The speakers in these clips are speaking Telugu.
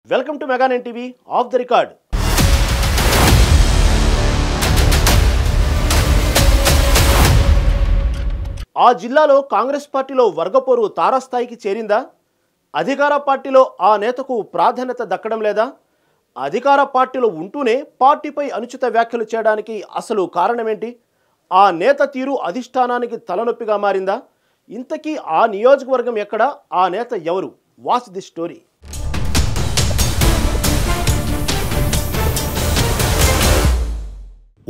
Welcome to mega nine TV off the record. ఆ జిల్లాలో కాంగ్రెస్ పార్టీలో వర్గపోరు తారాస్థాయికి చేరిందా? అధికార పార్టీలో ఆ నేతకు ప్రాధాన్యత దక్కడం లేదా? అధికార పార్టీలో ఉంటూనే పార్టీపై అనుచిత వ్యాఖ్యలు చేయడానికి అసలు కారణమేంటి? ఆ నేత తీరు అధిష్టానానికి తలనొప్పిగా మారిందా? ఇంతకీ ఆ నియోజకవర్గం ఎక్కడ? ఆ నేత ఎవరు? Watch the story.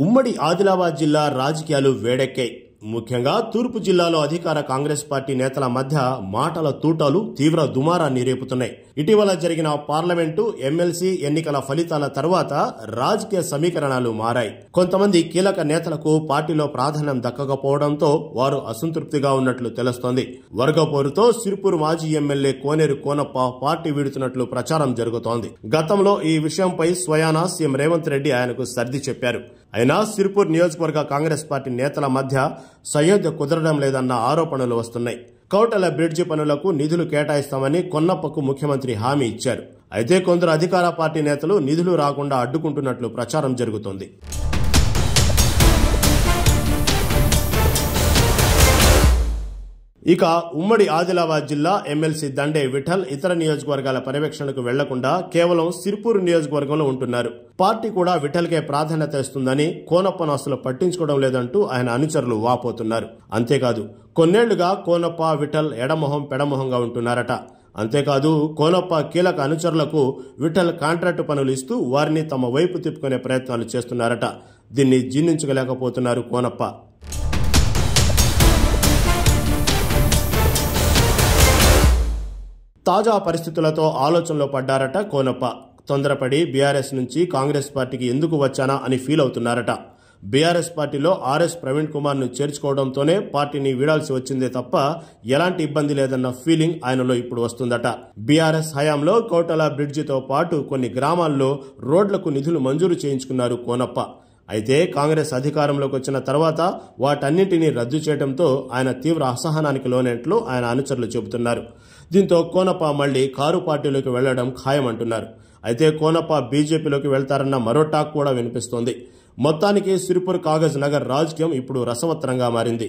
ఉమ్మడి ఆదిలాబాద్ జిల్లా రాజకీయాలు వేడెక్కాయి. ముఖ్యంగా తూర్పు జిల్లాలో అధికార కాంగ్రెస్ పార్టీ నేతల మధ్య మాటల తూటాలు తీవ్ర దుమారాన్ని రేపుతున్నాయి. ఇటీవల జరిగిన పార్లమెంటు, ఎమ్మెల్సీ ఎన్నికల ఫలితాల తర్వాత రాజకీయ సమీకరణాలు మారాయి. కొంతమంది కీలక నేతలకు పార్టీలో ప్రాధాన్యం దక్కకపోవడంతో వారు అసంతృప్తిగా ఉన్నట్లు తెలుస్తోంది. వర్గపోరుతో సిర్పూర్ మాజీ ఎమ్మెల్యే కోనేరు కోనప్ప పార్టీ వీడుతున్నట్లు ప్రచారం జరుగుతోంది. గతంలో ఈ విషయంపై స్వయానా సీఎం రేవంత్ రెడ్డి ఆయనకు సర్ది చెప్పారు. అయినా సిర్పూర్ నియోజకవర్గ కాంగ్రెస్ పార్టీ నేతల మధ్య సయోధ్య కుదరడం లేదన్న ఆరోపణలు వస్తున్నాయి. కౌటల బ్రిడ్జి పనులకు నిధులు కేటాయిస్తామని కొన్నప్పకు ముఖ్యమంత్రి హామీ ఇచ్చారు. అయితే కొందరు అధికార పార్టీ నేతలు నిధులు రాకుండా అడ్డుకుంటున్నట్లు ప్రచారం జరుగుతోంది. ఇక ఉమ్మడి ఆదిలాబాద్ జిల్లా ఎమ్మెల్సీ దండే విఠల్ ఇతర నియోజకవర్గాల పర్యవేక్షణకు వెళ్లకుండా కేవలం సిర్పూర్ నియోజకవర్గంలో ఉంటున్నారు. పార్టీ కూడా విఠల్కే ప్రాధాన్యత ఇస్తుందని, కోనప్పను అసలు పట్టించుకోవడం లేదంటూ ఆయన అనుచరులు వాపోతున్నారు. అంతేకాదు కొన్నేళ్లుగా కోనప్ప, విఠల్ ఎడమొహం పెడమొహంగా ఉంటున్నారట. అంతేకాదు కోనప్ప కీలక అనుచరులకు విఠల్ కాంట్రాక్టు పనులు ఇస్తూ వారిని తమ వైపు తిప్పుకునే ప్రయత్నాలు చేస్తున్నారట. దీన్ని జీర్ణించలేకపోతున్నారు కోనప్ప. తాజా పరిస్థితులతో ఆలోచనలో పడ్డారట కోనప్ప. తొందరపడి బీఆర్ఎస్ నుంచి కాంగ్రెస్ పార్టీకి ఎందుకు వచ్చానా అని ఫీల్ అవుతున్నారట. బీఆర్ఎస్ పార్టీలో ఆర్ఎస్ ప్రవీణ్ కుమార్ ను చేర్చుకోవడంతోనే పార్టీని వీడాల్సి వచ్చిందే తప్ప ఎలాంటి ఇబ్బంది లేదన్న ఫీలింగ్ ఆయనలో ఇప్పుడు వస్తుందట. బీఆర్ఎస్ హయాంలో కౌటల బ్రిడ్జితో పాటు కొన్ని గ్రామాల్లో రోడ్లకు నిధులు మంజూరు చేయించుకున్నారు కోనప్ప. అయితే కాంగ్రెస్ అధికారంలోకి వచ్చిన తర్వాత వాటన్నింటినీ రద్దు చేయడంతో ఆయన తీవ్ర అసహనానికి లోనైనట్లు ఆయన అనుచరులు చెబుతున్నారు. దీంతో కోనప్ప మళ్లీ కారు పార్టీలోకి వెళ్లడం ఖాయమంటున్నారు. అయితే కోనప్ప బీజేపీలోకి వెళ్తారన్న మరో టాక్ కూడా వినిపిస్తోంది. మొత్తానికి సిర్పూర్ కాగజ్ నగర్ రాజకీయం ఇప్పుడు రసవత్తరంగా మారింది.